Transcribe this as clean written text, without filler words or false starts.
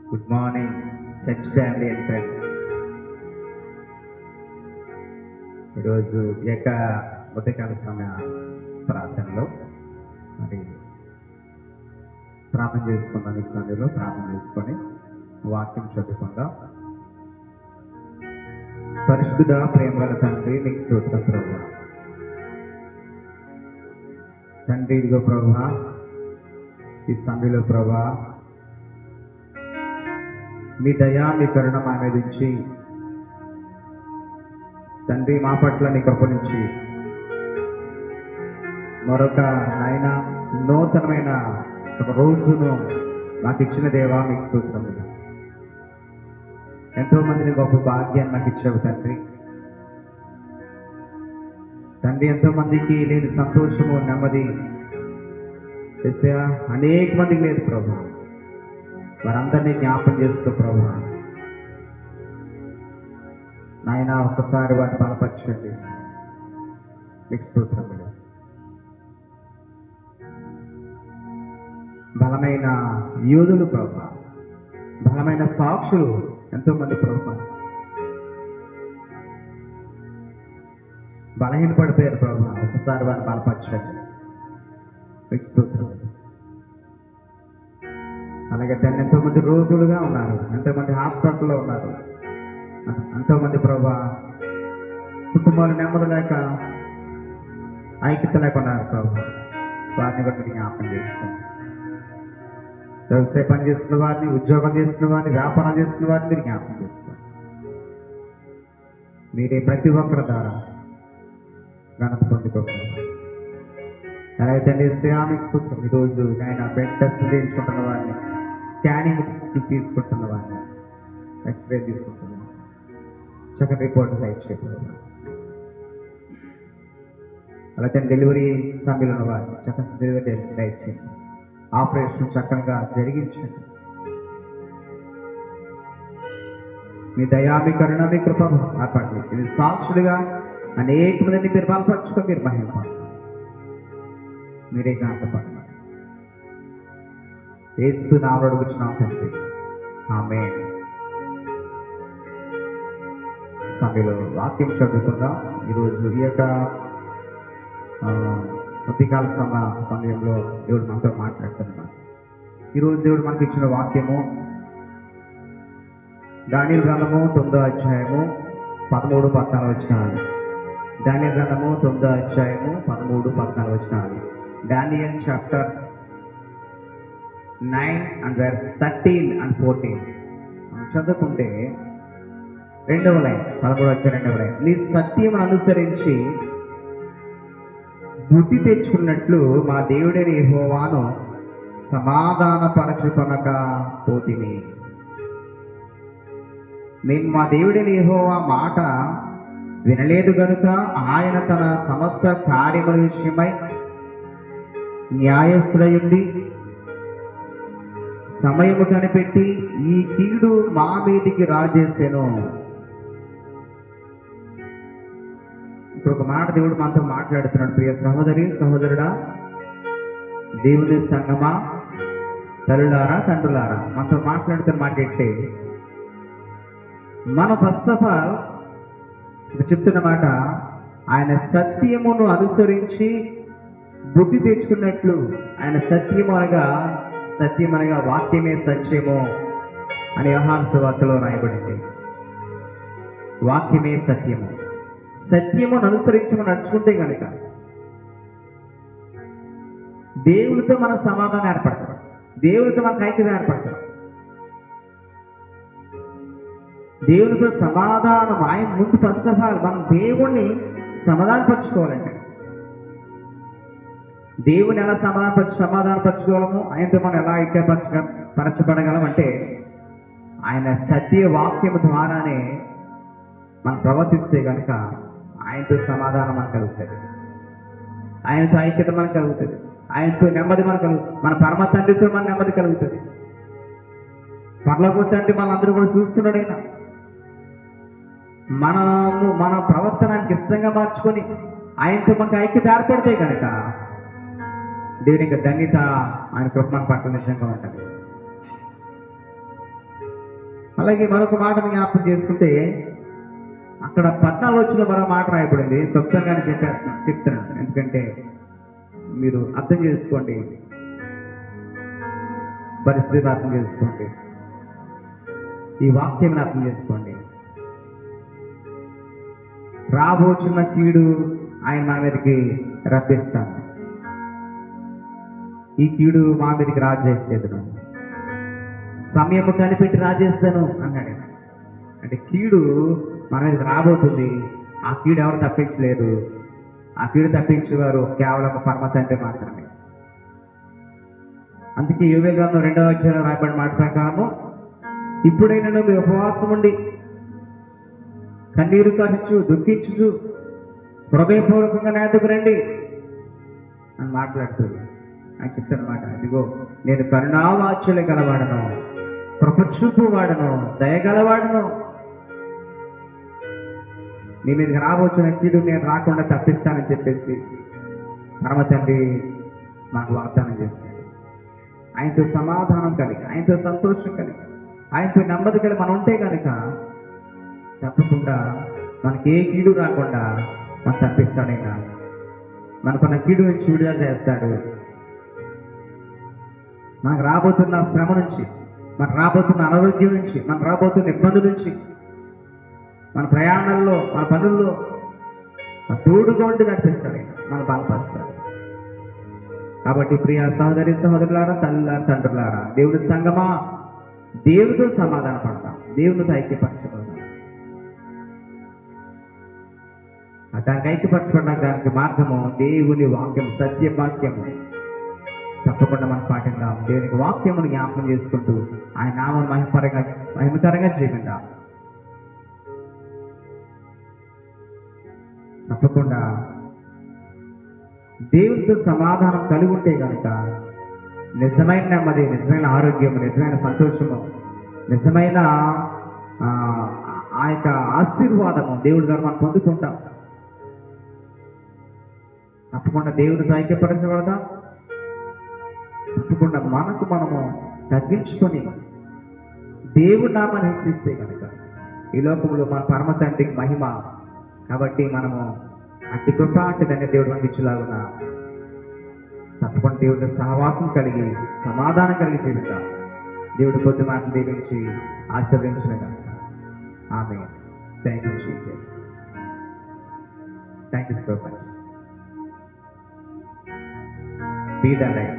Good morning church family and friends. ఈరోజు ఉదయకాల సమయ ప్రార్థనలో మరి ప్రార్థన చేసుకుందాం. ఈ సమయంలో ప్రార్థన చేసుకొని వాక్యం చదువుకుందాం. పరిశుద్ధుడా, ప్రేమ గల తండ్రి, నీకు స్తోత్రం ప్రభువా. తండ్రి, ఇదిగో ప్రభువా, ఈ సమయంలో ప్రభువా మీ దయా మీ కరుణ మా మీద ఉంచి తండ్రి, మా పట్ల నీ కృప నుంచి మరొక నాయన నూతనమైన ఒక రోజును మాకు ఇచ్చిన దేవా, మీకు స్తోత్రములు. ఎంతో మందిని గొప్ప భాగ్యాన్ని నాకు ఇచ్చావు తండ్రి. ఎంతో మందికి లేని సంతోషము, నెమ్మది అనేక మందికి లేదు ప్రభా. వారందరినీ జ్ఞాపం చేసుకో ప్రభా. నాయన ఒక్కసారి వారిని బలపరచండి. మీకు స్తోత్రములు. బలమైన యోధులు ప్రభా, బలమైన సాక్షులు ఎంతో మంది ప్రభా బలహీనపడిపోయారు ప్రభా. ఒకసారి వారిని బలపరచండి. మీకు స్తోత్రములు. అలాగే దాన్ని ఎంతోమంది రోగులుగా ఉన్నారు, ఎంతోమంది హాస్పిటల్లో ఉన్నారు, ఎంతోమంది ప్రభా కుటుంబాలు నెమ్మది లేక ఐక్యత లేకున్నారు ప్రభా. వారిని బట్టి జ్ఞాపకం చేసుకోండి. వ్యవసాయ పని చేస్తున్న వారిని, ఉద్యోగం చేస్తున్న వారిని, వ్యాపారం చేస్తున్న వారిని మీరు జ్ఞాపకం చేసుకోండి. మీరే ప్రతి ఒక్కరి ద్వారా ఘనత పొందుకోవాలి. అలాగే మీకు స్తోత్రం. ఈరోజు ఆయన బ్లడ్ టెస్టులు చేయించుకుంటున్న వారిని, స్కానింగ్ తీసుకుంటున్న వారిని, ఎక్స్రే తీసుకుంటున్న చక్కటి రిపోర్ట్ దయచేయడం. అలాగే డెలివరీ సమయంలో ఉన్న వారిని చక్కటి డెలివరీ దయచేయండి. ఆపరేషన్ చక్కగా జరిగించండి. మీ దయా మీ కరుణ మీ కృప ఏర్పాటు సాక్షుడిగా అనేక మందిని మీరు బలపరచుకో, మీరు మహిమ మీరే కాంతపడమని యేసు నామములో అడుగుచున్నాం తండ్రి, ఆమేన్. సమయంలో వాక్యం చదువుకుందాం. ఈరోజు ఈ యొక్క ఉదయకాల సమయంలో దేవుడు మనతో మాట్లాడుతున్నాడు. ఈరోజు దేవుడు మనకి ఇచ్చిన వాక్యము దానియేలు గ్రంథము 9వ అధ్యాయము 13-14 వచనాలు. దానియేలు గ్రంథము 9వ అధ్యాయము 13-14 వచనాలు. Daniel chapter 9 and verse 13 and 14 చదువుకుంటే 2వ లైన్, 13వ అధ్యాయం 2వ లైన్. నీ సత్యమును అనుసరించి బుద్ధి తెచ్చుకున్నట్లు మా దేవుడైన యెహోవాను సమాధానపరచుకొనక పోతిమి. మేము మా దేవుడైన యెహోవా మాట వినలేదు గనుక ఆయన తన సమస్త కార్యముల విషయమై న్యాయస్థుడయుండి సమయము కనిపెట్టి ఈ కీడు మా మీదికి రాజేసెను. ఇప్పుడు ఒక మాట దేవుడు మనతో మాట్లాడుతున్నాడు. ప్రియ సహోదరి సహోదరుడా, దేవుని సంగమా, తల్లులారా తండ్రులారా, మనతో మాట్లాడుతున్న మాట ఏంటే, మనం ఫస్ట్ ఆఫ్ ఆల్ చెప్తున్న మాట, ఆయన సత్యమును అనుసరించి బుద్ధి తెచ్చుకున్నట్లు. ఆయన సత్యం అనగా వాక్యమే సత్యము అని యోహాను సువార్తలో రాయబడింది. వాక్యమే సత్యము. సత్యమును అనుసరించి మనం నడుచుకుంటే కనుక దేవునితో మన సమాధానం ఏర్పడతాం, దేవునితో మనకు ఐక్యత ఏర్పడతాం. దేవునితో సమాధానం ఆయన ముందు ఫస్ట్ ఆఫ్ ఆల్ మనం దేవుణ్ణి సమాధానపరచుకోవాలండి. దేవుని ఎలా సమాధానపరచుకోగలము, ఆయనతో మనం ఎలా ఐక్యపరచబడగలం అంటే ఆయన సత్య వాక్యము ద్వారానే మనం ప్రవర్తిస్తే కనుక ఆయనతో సమాధానం మనకు కలుగుతుంది, ఆయనతో ఐక్యత మనకు కలుగుతుంది, ఆయనతో నెమ్మది మనకు కలుగుతుంది, మన పరమ తండ్రితో మన నెమ్మది కలుగుతుంది. పరలోక తండ్రి మనందరూ కూడా చూస్తున్నాడైనా మన ప్రవర్తనానికి ఇష్టంగా మార్చుకొని ఆయనతో మనకు ఐక్యత ఏర్పడితే కనుక దేవుని యొక్క ధన్యత, ఆయన కృప మన పట్ల నిజంగా ఉంటుంది. అలాగే మరొక మాటను జ్ఞాపకం చేసుకుంటే అక్కడ 14 వచ్చిన మరో మాట రాయబడింది. క్లుప్తంగానే చెప్తున్నాను, ఎందుకంటే మీరు అర్థం చేసుకోండి, పరిస్థితిని అర్థం చేసుకోండి, ఈ వాక్యం అర్థం చేసుకోండి. రాబోచున్న కీడు ఆయన మన మీదకి రప్పిస్తాను, ఈ కీడు మా మీదకి రాజేసేదను, సమయము కనిపెట్టి రాజేస్తాను అన్నాడు. అంటే కీడు మన మీదకి రాబోతుంది. ఆ కీడు ఎవరు తప్పించలేరు. ఆ కీడు తప్పించేవారు కేవలం పరమ తండ్రి మాత్రమే. అందుకే యోవేలు గ్రంథం 2వ అధ్యాయంలో రాయబడిన మాట ప్రకారము, ఇప్పుడైనా మీ ఉపవాసం ఉండి కన్నీరు కార్చు దుఃఖించు హృదయపూర్వకంగా నా యొద్దకు రండి అని మాట్లాడుతుంది. అని చెప్తానమాట, ఇదిగో నేను కరుణావాచ్యులు గలవాడను, కృపచూపు వాడను, దయగలవాడను, మీ మీదకి రాబోచున్న కీడు నేను రాకుండా తప్పిస్తానని చెప్పేసి పరమ తండ్రి మాకు వాగ్దానం చేస్తాడు. ఆయనతో సమాధానం కలిగి, ఆయనతో సంతోషం కలిగి, ఆయనతో నెమ్మది కలిగి మనం ఉంటే కనుక తప్పకుండా మనకి ఏ కీడు రాకుండా మనం తప్పిస్తాడైనా, మనకున్న కీడు నుంచి విడుదల చేస్తాడు. మనకు రాబోతున్న శ్రమ నుంచి, మనకు రాబోతున్న అనారోగ్యం నుంచి, మనకు రాబోతున్న ఇబ్బందుల నుంచి, మన ప్రయాణాల్లో, మన పనుల్లో మన తోడుగా ఉండి నడిపిస్తాడు, మన బలపరుస్తాడు. కాబట్టి ప్రియ సహోదరి సహోదరులారా, తల్లులారా, తండ్రులారా, దేవుడి సంగమా, దేవుడితో సమాధాన పడతాం, దేవునితో ఐక్యపరచబడతాం. దానికి ఐక్యపరచబడ్డాక దానికి మార్గము దేవుని వాక్యం, సత్య వాక్యము. తప్పకుండా మనం పాటిద్దాం. దేవునికి వాక్యమును జ్ఞాపకం చేసుకుంటూ ఆయన నామం మహిమకరంగా జీవిద్దాం. తప్పకుండా దేవునితో సమాధానం కలిగి ఉంటే కనుక నిజమైన నెమ్మది, నిజమైన ఆరోగ్యము, నిజమైన సంతోషము, నిజమైన ఆ యొక్క ఆశీర్వాదము దేవుడి ద్వారా మనం పొందుకుంటాం. తప్పకుండా దేవుడితో ఐక్యపరచబడదాం. తప్పకుండా మనము తగ్గించుకొని దేవుడి నామాన్ని హెచ్చిస్తే కనుక ఈ లోకంలో మన పరమ తండ్రికి మహిమ. కాబట్టి మనము అట్టి కృప, అట్టి దాన్ని దేవుడు మనకి ఇచ్చేలాగున్నా తప్పకుండా దేవుడితో సహవాసం కలిగి, సమాధానం కలిగి జీవిద్దాం. దేవుడి కొద్ది మాటలు దీవించి ఆశీర్వదించిన కనుక ఆమేన్. Thank you Jesus. Thank you so much. Be the light.